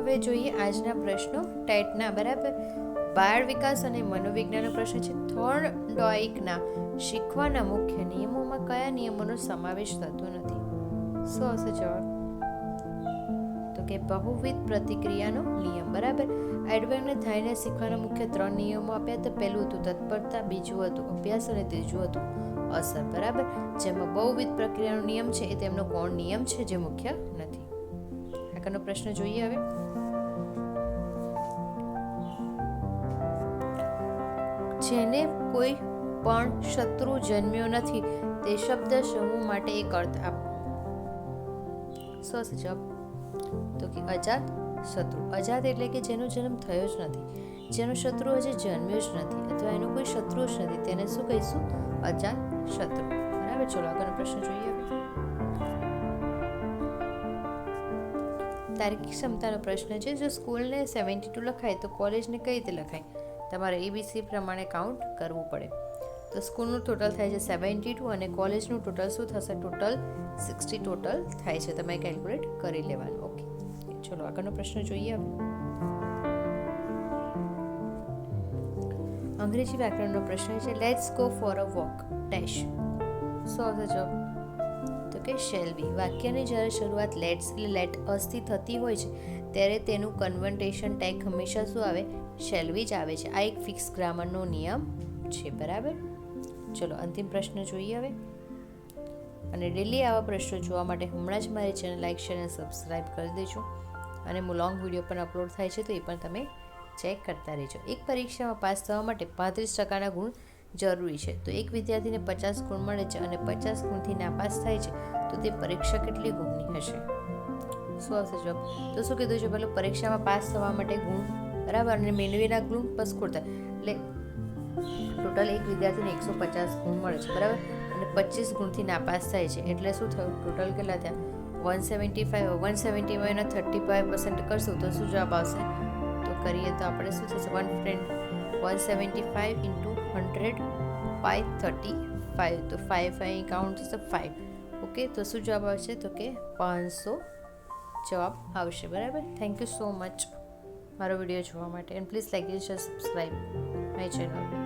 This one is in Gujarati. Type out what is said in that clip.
હવે જોઈએ આજના પ્રશ્નો ટેટના. બરાબર, બાળ વિકાસ અને મનોવિજ્ઞાનનો પ્રશ્ન છે. થોર્નડાઇકના શીખવાના મુખ્ય નિયમોમાં કયા નિયમોનો સમાવેશ થતો નથી? શું આવશે જવાબ? તો કે બહુવિધ પ્રતિક્રિયાનો નિયમ. બરાબર, એડવર્ડને થાઈને શીખવાના મુખ્ય 3 નિયમો આપ્યા હતા. પહેલું હતું તત્પરતા, બીજું હતું અભ્યાસ અને ત્રીજું હતું અસર. બરાબર, જેમાં બહુવિધ પ્રક્રિયાનો નિયમ છે એ તેમનો કોણ નિયમ છે જે મુખ્ય નથી. આગળનો પ્રશ્ન જોઈએ હવે. જેને કોઈ પણ શત્રુ જન્મ્યો નથી તે શબ્દ સમૂહ માટે એક અર્થ આપો. શું હશે જવાબ? તો કે અજાત શત્રુ. અજાત એટલે કે જેનો જન્મ થયો જ નથી, જેનો શત્રુ હજી જન્મ્યો જ નથી અથવા એનો કોઈ શત્રુ જ નથી, તેને શું કહીશું? અજાત શત્રુ. બરાબર, ચલો આગળનો પ્રશ્ન જોઈએ. તાર્કિક ક્ષમતાનો પ્રશ્ન છે. જો સ્કૂલને 72 લખાય તો કોલેજને કઈ રીતે લખાય? તમારે ABC પ્રમાણે કાઉન્ટ કરવું પડે. તો સ્કૂલનું ટોટલ થાય છે 72 અને કોલેજનું ટોટલ શું થશે? ટોટલ 60 ટોટલ થાય છે. તમે કેલ્ક્યુલેટ કરી લેવાનું. ઓકે, ચલો આગળનો પ્રશ્ન જોઈએ. અંગ્રેજી વ્યાકરણનો પ્રશ્ન છે. Let's go for a walk dash. શું આવશે જવાબ? તો કે શેલ બી. વાક્યની જ્યારે શરૂઆત લેટ્સ એટલે લેટ અસથી થતી હોય છે ત્યારે તેનું કન્વર્ટેશન ટેગ હંમેશા શું આવે? શેલ બી જ આવે છે. આ એક ફિક્સ ગ્રામરનો નિયમ છે. બરાબર, ચલો અંતિમ પ્રશ્ન જોઈએ હવે. અને ડેલી આવા પ્રશ્નો જોવા માટે હમણાં જ મારી ચેનલ લાઈક, શેર અને સબસ્ક્રાઈબ કરી દેજો. અને લોંગ વિડીયો પણ અપલોડ થાય છે તો એ પણ તમે ચેક કરતા રહેજો. એક પરીક્ષામાં પાસ થવા માટે 35% ગુણ જરૂરી છે. તો એક વિદ્યાર્થીને 50 ગુણ મળે છે અને 50 ગુણથી નાપાસ થાય છે તો તે પરીક્ષા કેટલી ગુણની હશે? શું આવશે જવાબ? તો શું કીધું છે? પેલું પરીક્ષામાં પાસ થવા માટે ગુણ, બરાબર, અને મેળવેલા ગુણ પ્લસ ખોટા એટલે ટોટલ એક વિદ્યાર્થીને 150 ગુણ મળે છે. બરાબર, અને 25 ગુણથી નાપાસ થાય છે એટલે શું થયું? ટોટલ કેટલા થયા? 175. 175 એના 35% કરશું તો શું જવાબ આવશે? તો કરીએ તો આપણે શું થશે? 175 ઇન્ટુ 100 535. તો 5 અહીં કાઉન્ટ થશે 5. ઓકે, તો શું જવાબ આવશે? તો કે 500 જવાબ આવશે. બરાબર, થેન્ક યુ સો મચ મારો વિડીયો જોવા માટે. And please like, share, subscribe my channel.